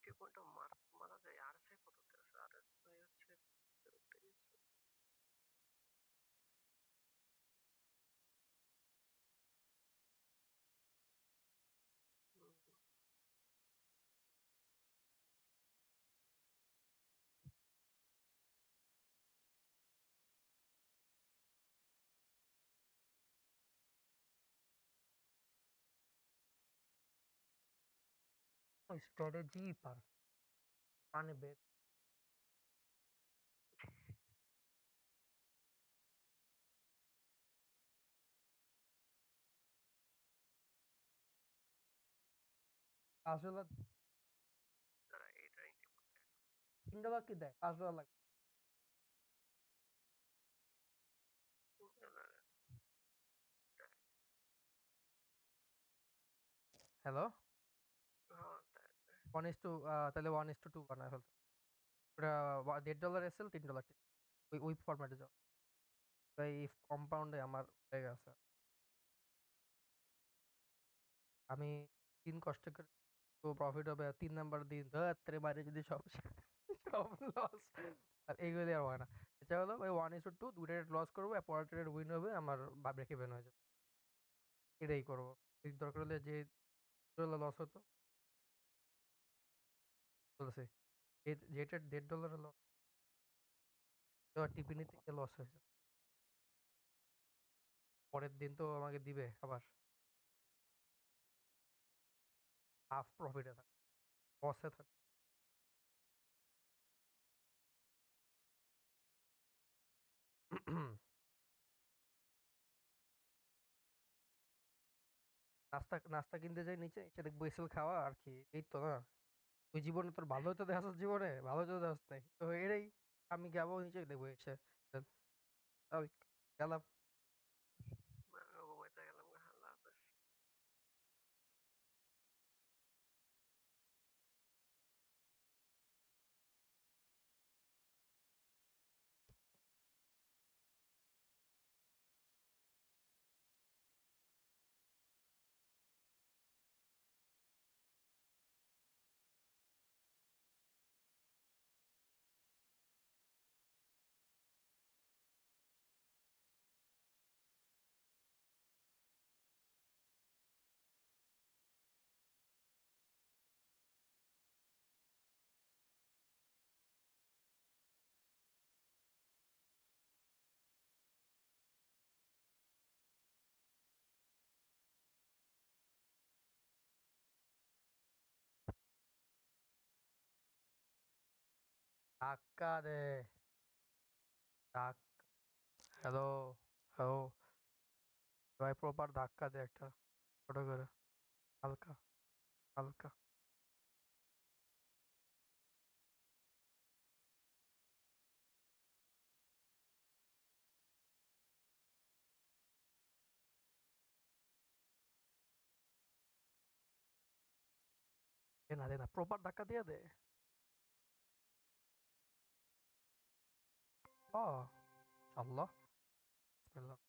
Entry পয়েন্টও মারা যায়। RSI কততে আছে? আরএসআই হচ্ছে 23। হুম, স্ট্র্যাটেজি পার মানে বের $5 দাঁড়া এটার এন্ট্রি পয়েন্ট $3 কি দেয়? $5 লাগবে। হ্যালো, হ্যাঁ, দেয়। 1:2 তাহলে 1:2 বানায় ফেলতে। ওটা $1.5 এসএল, $3 টি। ওই ফরম্যাটে যাও। এই কম্পাউন্ডে আমার হয়ে গেছে। আমি দিন কষ্ট করে তো প্রফিট হবে, ৩ নাম্বার দিন ধেত্তেরি মাইরে যদি সব সব লস। আর এগুলি আর হয় না। এটা হলো ওই 1:2 2 টা লস করবো, পরের ট্রেড উইন হবে, আমার ব্রেক ইভেন হয়ে যাবে। এটাই করবো। দরকার হলে যে লস হতো বলছে, যেটা $1.5 লস, টিপি নিতে গিয়ে লস হয়ে যাবে। পরের দিন তো আমাকে দিবে আবার হাফ প্রফিটে থাক, লসে থাক। নাস্তা নাস্তা কিনতে যাই নিচে, এসে দেখবো এসেল খাওয়া আর কি, এই তো না। তুই জীবনে তোর ভালো হতে দেখাস, জীবনে ভালো হতে দেখাস নাই তো এটাই। আমি যাবো নিচে দেখবো এসে আমি গেলাম। আমিও ঘুমাইতে গেলাম। আল্লাহ হাফেজ। ধাক্কা দে, ধাক্কা। Hello, hello. ভাই প্রপার ধাক্কা দে একটা, ছোট করে, হালকা হালকা। দে না প্রপার ধাক্কা দিয়ে দে। ও আল্লাহ, বিসমিল্লাহ।